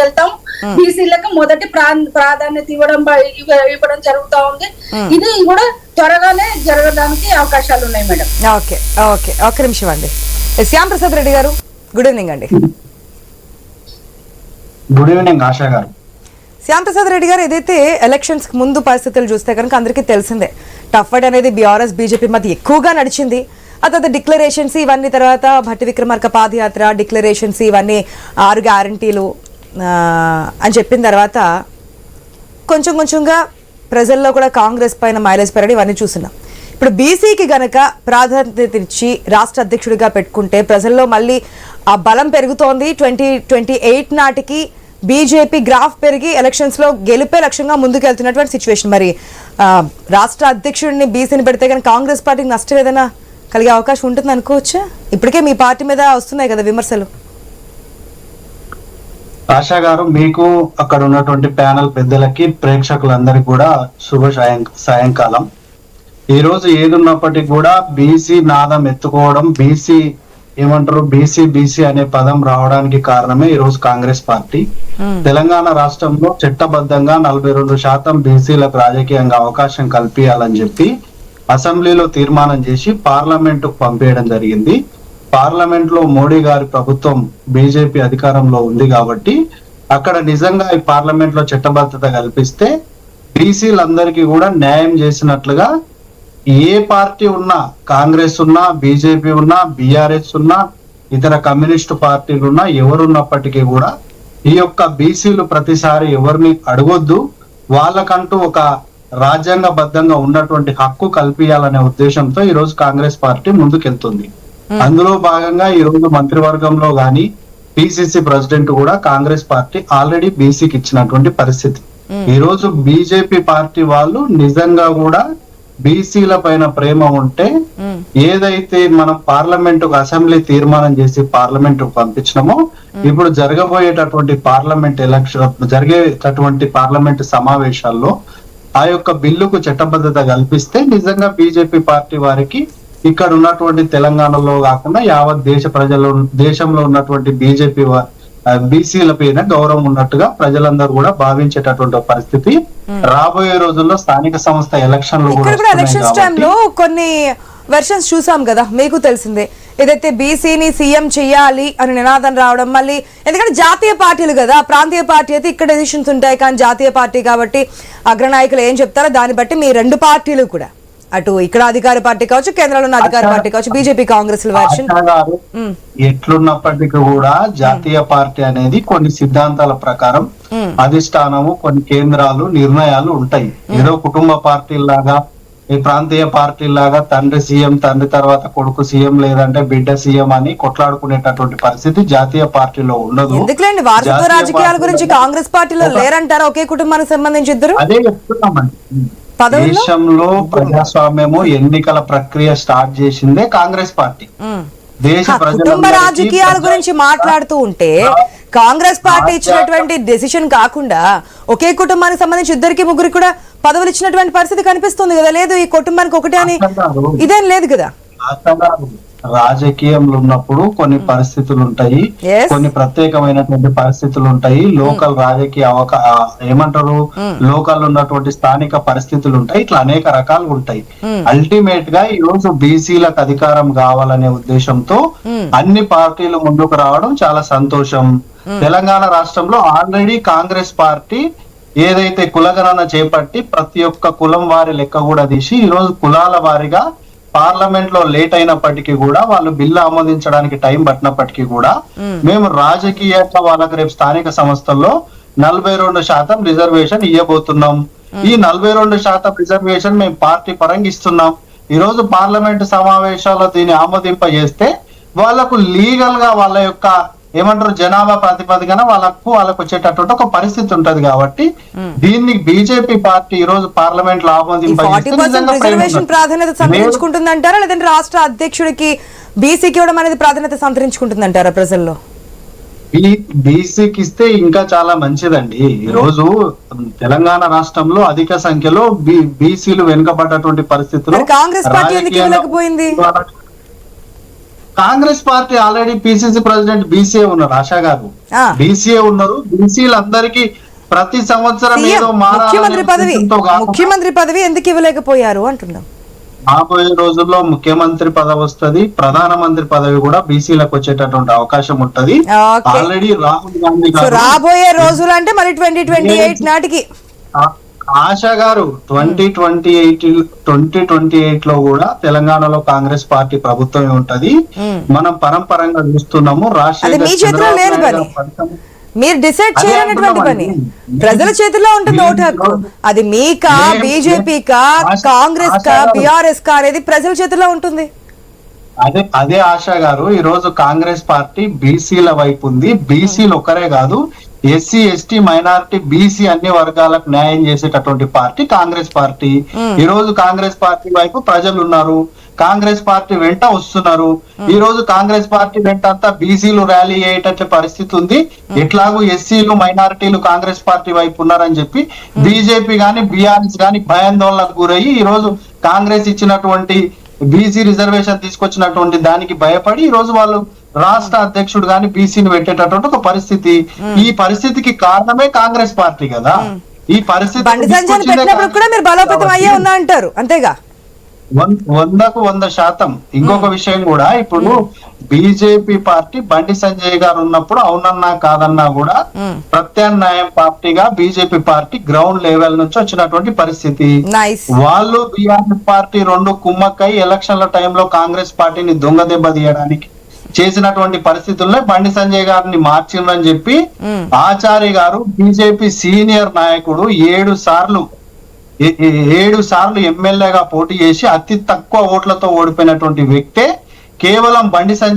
వెళ్తాం. బీసీలకు మొదటి ప్రాధాన్యత ఇవ్వడం జరుగుతా ఉంది. ఇది కూడా త్వరగానే జరగడానికి అవకాశాలు ఉన్నాయి మేడం. ఓకే ఓకే, ఒక్క నిమిషం అండి. శ్యామ్ ప్రసాద్ రెడ్డి గారు, గుడ్ ఈవినింగ్ అండి. గుడ్ ఈవినింగ్ ఆశా గారు. శ్యామ్ ప్రసాద్ రెడ్డి గారు, ఏదైతే ఎలక్షన్స్ ముందు పరిస్థితులు చూస్తే కనుక అందరికీ తెలిసిందే, టఫ్ ఫైట్ అనేది బీఆర్ఎస్ బీజేపీ మధ్య ఎక్కువగా నడిచింది. ఆ తర్వాత డిక్లరేషన్స్ ఇవన్నీ, తర్వాత భట్టి విక్రమార్క పాదయాత్ర, డిక్లరేషన్స్ ఇవన్నీ 6 గ్యారంటీలు అని చెప్పిన తర్వాత కొంచెం కొంచెంగా ప్రజల్లో కూడా కాంగ్రెస్ పైన మైలేజ్ పెరగడం ఇవన్నీ చూస్తున్నాం. ఇప్పుడు బీసీకి గనక ప్రాధాన్యత ఇచ్చి రాష్ట్ర అధ్యక్షుడిగా పెట్టుకుంటే ప్రజల్లో మళ్ళీ ఆ బలం పెరుగుతోంది. 2028 నాటికి బీజేపీ గ్రాఫ్ పెరిగి ఎలక్షన్స్ లో గెలిపే లక్ష్యంగా ముందుకెళ్తున్నటువంటి సిచ్యువేషన్. మరి రాష్ట్ర అధ్యక్షుడిని బీసీని పెడితే కానీ కాంగ్రెస్ పార్టీకి నష్టం ఏదైనా కలిగే అవకాశం ఉంటుంది అనుకోవచ్చా? ఇప్పటికే మీ పార్టీ మీద వస్తున్నాయి కదా విమర్శలు. ఆశా గారు, మీకు అక్కడ ఉన్నటువంటి ప్యానల్ పెద్దలకి ప్రేక్షకులందరికీ కూడా శుభ సాయంకాలం. ఈ రోజు ఏదున్నప్పటికీ కూడా బీసీ నాదం ఎత్తుకోవడం, బీసీ బీసీ అనే పదం రావడానికి కారణమే ఈ రోజు కాంగ్రెస్ పార్టీ. తెలంగాణ రాష్ట్రంలో చట్టబద్ధంగా 42% బీసీలకు రాజకీయంగా అవకాశం కల్పించాలని చెప్పి అసెంబ్లీలో తీర్మానం చేసి పార్లమెంట్ కు పంపేయడం జరిగింది. పార్లమెంట్ లో మోడీ గారి ప్రభుత్వం బీజేపీ అధికారంలో ఉంది కాబట్టి అక్కడ నిజంగా ఈ పార్లమెంట్ లో చట్టబద్ధత కల్పిస్తే బీసీలందరికీ కూడా న్యాయం చేసినట్లుగా ఏ పార్టీ ఉన్నా, కాంగ్రెస్ ఉన్నా, బీజేపీ ఉన్నా, బీఆర్ఎస్ ఉన్నా, ఇతర కమ్యూనిస్టు పార్టీలు ఉన్నా, ఎవరున్నప్పటికీ కూడా ఈ యొక్క బీసీలు ప్రతిసారి ఎవరిని అడగొద్దు, వాళ్ళకంటూ ఒక రాజ్యాంగబద్ధంగా ఉన్నటువంటి హక్కు కల్పించాలనే ఉద్దేశంతో ఈ రోజు కాంగ్రెస్ పార్టీ ముందుకెళ్తుంది. అందులో భాగంగా ఈ రోజు మంత్రివర్గంలో గాని పిసిసి ప్రెసిడెంట్ కూడా కాంగ్రెస్ పార్టీ ఆల్రెడీ బీసీకి ఇచ్చినటువంటి పరిస్థితి. ఈ రోజు బీజేపీ పార్టీ వాళ్ళు నిజంగా కూడా బీసీల పైన ప్రేమ ఉంటే ఏదైతే మనం పార్లమెంటు అసెంబ్లీ తీర్మానం చేసి పార్లమెంటు పంపించినామో ఇప్పుడు జరగబోయేటటువంటి జరిగేటటువంటి పార్లమెంటు సమావేశాల్లో ఆ యొక్క బిల్లుకు చట్టబద్ధత కల్పిస్తే నిజంగా బీజేపీ పార్టీ వారికి ఇక్కడ ఉన్నటువంటి తెలంగాణలో కాకుండా యావత్ దేశంలో ఉన్నటువంటి బీజేపీ బీసీల పైన గౌరవం ఉన్నట్టుగా ప్రజలందరూ కూడా భావించేటటువంటి పరిస్థితి రాబోయే రోజుల్లో స్థానిక సంస్థ ఎలక్షన్లు టైంలో కొన్ని వెర్షన్స్ చూసాం కదా, మీకు తెలిసిందే. ఏదైతే బీసీని సీఎం చెయ్యాలి అని నినాదం రావడం, మళ్ళీ ఎందుకంటే జాతీయ పార్టీలు కదా, ప్రాంతీయ పార్టీ అయితే ఇక్కడ డెసిషన్స్ ఉంటాయి, కానీ జాతీయ పార్టీ కాబట్టి అగ్రనాయకులు ఏం చెప్తారో దాన్ని బట్టి మీ రెండు పార్టీలు కూడా, అటు ఇక్కడ అధికార పార్టీ కావచ్చు, కేంద్రంలో ఉన్న అధికార పార్టీ కావచ్చు, బీజేపీ కాంగ్రెస్ వెర్షన్ ఎట్లున్నప్పటికీ కూడా జాతీయ పార్టీ అనేది కొన్ని సిద్ధాంతాల ప్రకారం అధిష్టానము, కొన్ని కేంద్రాలు, నిర్ణయాలు ఉంటాయి. ఏదో కుటుంబ పార్టీలాగా, ఈ ప్రాంతీయ పార్టీలాగా తండ్రి సీఎం, తండ్రి తర్వాత కొడుకు సీఎం, లేదంటే బిడ్డ సీఎం అని కొట్లాడుకునేటటువంటి పరిస్థితి జాతీయ పార్టీలో ఉండదు. ఎందుకులేండి, వారసత్వ రాజకీయాల గురించి కాంగ్రెస్ పార్టీలో లేరంటారా? ఒకే కుటుంబానికి సంబంధించి ఇద్దరు. అదే చెప్తున్నామండి, దేశంలో ప్రజాస్వామ్యము, ఎన్నికల ప్రక్రియ స్టార్ట్ చేసిందే కాంగ్రెస్ పార్టీ. దేశ కుటుంబ రాజకీయాల గురించి మాట్లాడుతూ ఉంటే కాంగ్రెస్ పార్టీ ఇచ్చినటువంటి డెసిషన్ కాకుండా ఒకే కుటుంబానికి సంబంధించి ఇద్దరికి ముగ్గురికి కూడా పదవులు ఇచ్చినటువంటి పరిస్థితి కనిపిస్తుంది కదా. లేదు ఈ కుటుంబానికి ఒకటే అని ఇదేం లేదు కదా. రాజకీయంలో ఉన్నప్పుడు కొన్ని పరిస్థితులు ఉంటాయి, కొన్ని ప్రత్యేకమైనటువంటి పరిస్థితులు ఉంటాయి. లోకల్ రాజకీయ లోకల్ ఉన్నటువంటి స్థానిక పరిస్థితులు ఉంటాయి. ఇట్లా అనేక రకాలు ఉంటాయి. అల్టిమేట్ గా ఈ రోజు బీసీలకు అధికారం కావాలనే ఉద్దేశంతో అన్ని పార్టీలు ముందుకు రావడం చాలా సంతోషం. తెలంగాణ రాష్ట్రంలో ఆల్రెడీ కాంగ్రెస్ పార్టీ ఏదైతే కులగణన చేపట్టి ప్రతి ఒక్క కులం వారి లెక్క కూడా తీసి ఈ రోజు కులాల వారిగా పార్లమెంట్ లో లేట్ అయినప్పటికీ కూడా, వాళ్ళు బిల్లు ఆమోదించడానికి టైం పట్టినప్పటికీ కూడా మేము రాజకీయంగా వాళ్ళకి రేపు స్థానిక సంస్థల్లో 42% రిజర్వేషన్ ఇవ్వబోతున్నాం. ఈ 42% రిజర్వేషన్ మేము పార్టీ పరంగా ఇస్తున్నాం. ఈ రోజు పార్లమెంట్ సమావేశాల్లో దీన్ని ఆమోదింపజేస్తే వాళ్లకు లీగల్ గా వాళ్ళ యొక్క జనాభా ప్రాతిపదికన వాళ్ళకు వచ్చేటటువంటి ఒక పరిస్థితి ఉంటది. కాబట్టి దీన్ని బీజేపీ పార్టీ ఈ రోజు పార్లమెంట్ లో రిజర్వేషన్ ప్రాధాన్యత సంతరించుకుంటుందంటారా, లేదంటే రాష్ట్ర అధ్యక్షుడికి బీసీకి ఇవ్వడం అనేది ప్రాధాన్యత సంతరించుకుంటుందంటారా ప్రజల్లో? బీసీకి ఇస్తే ఇంకా చాలా మంచిదండి. ఈ రోజు తెలంగాణ రాష్ట్రంలో అధిక సంఖ్యలో బీసీలు వెనుకబడ్డటువంటి పరిస్థితుల్లో కాంగ్రెస్ పార్టీ ఎందుకు ఇవ్వలేకపోయింది? Congress party already PCC president బీసీఏ ఉన్నారు, ఆశా గారు ఆ. బీసీఏ ఉన్నారు. బీసీలందరికీ ప్రతి సంవత్సరం సీఎం ఏదో ముఖ్యమంత్రి పదవి ఎందుకు ఇవ్వలేకపోయారు అంటున్నాం. రాబోయే రోజుల్లో ముఖ్యమంత్రి పదవి వస్తుంది, ప్రధానమంత్రి పదవి కూడా బీసీలకు వచ్చేటటువంటి అవకాశం ఉంటది. Okay. Already Rahul Gandhi so గారు రాబోయే రోజులు అంటే మళ్ళీ 2028 నాటికి ఆశా గారు 2028 లో కూడా తెలంగాణలో కాంగ్రెస్ పార్టీ ప్రభుత్వమే ఉంటది. మనం పరంపరంగా చూస్తున్నాము. అది మీ చేతిలో లేదు పని, మీరు డిసైడ్ చేయాలన్నటువంటి పని ప్రజల చేతిలో ఉంటుంది ఓటు హక్కు. అది మీకా, బీజేపీకా, కాంగ్రెస్ కా, బీఆర్ఎస్ కా అనేది ప్రజల చేతిలో ఉంటుంది. అదే ఆశా గారు, ఈ రోజు కాంగ్రెస్ పార్టీ బీసీల వైపు ఉంది. బీసీలు ఒకరే కాదు, ఎస్సీ ఎస్టీ మైనారిటీ బీసీ అన్ని వర్గాలకు న్యాయం చేసేటటువంటి పార్టీ కాంగ్రెస్ పార్టీ. ఈ రోజు కాంగ్రెస్ పార్టీ వైపు ప్రజలు ఉన్నారు, కాంగ్రెస్ పార్టీ వెంట వస్తున్నారు. ఈ రోజు కాంగ్రెస్ పార్టీ వెంట అంతా బీసీలు ర్యాలీ అయ్యేటట్టు పరిస్థితి ఉంది. ఎట్లాగూ ఎస్సీలు మైనారిటీలు కాంగ్రెస్ పార్టీ వైపు ఉన్నారని చెప్పి బీజేపీ గాని బీఆర్ఎస్ గాని భయాందోళనకు గురయ్యి ఈ రోజు కాంగ్రెస్ ఇచ్చినటువంటి బీసీ రిజర్వేషన్ తీసుకొచ్చినటువంటి దానికి భయపడి ఈ రోజు వాళ్ళు రాష్ట్ర అధ్యక్షుడు గాని బీసీని పెట్టేటటువంటి ఒక పరిస్థితి. ఈ పరిస్థితికి కారణమే కాంగ్రెస్ పార్టీ కదా. ఈ పరిస్థితి బండి సంజయ్ పెట్టినప్పుడు కూడా మీరు బలోపేతం అయ్యే ఉన్నా అంటారు, అంతేగా? 100%. ఇంకొక విషయం కూడా, ఇప్పుడు బీజేపీ పార్టీ బండి సంజయ్ గారు ఉన్నప్పుడు అవునన్నా కాదన్నా కూడా ప్రత్యామ్నాయం పార్టీగా బీజేపీ పార్టీ గ్రౌండ్ లెవెల్ నుంచి వచ్చినటువంటి పరిస్థితి. వాళ్ళు బీఆర్ఎస్ పార్టీ రెండు కుమ్మక్కై ఎలక్షన్ల టైంలో కాంగ్రెస్ పార్టీని దొంగ దెబ్బ తీయడానికి చేసినటువంటి పరిస్థితుల్లో బండి సంజయ్ గారిని మార్చిందని చెప్పి ఆచార్య గారు బీజేపీ సీనియర్ నాయకుడు 7 సార్లు ఎమ్మెల్యేగా పోటీ చేసి అతి తక్కువ ఓట్లతో ఓడిపోయినటువంటి వ్యక్తే కేవలం బండి సంజయ్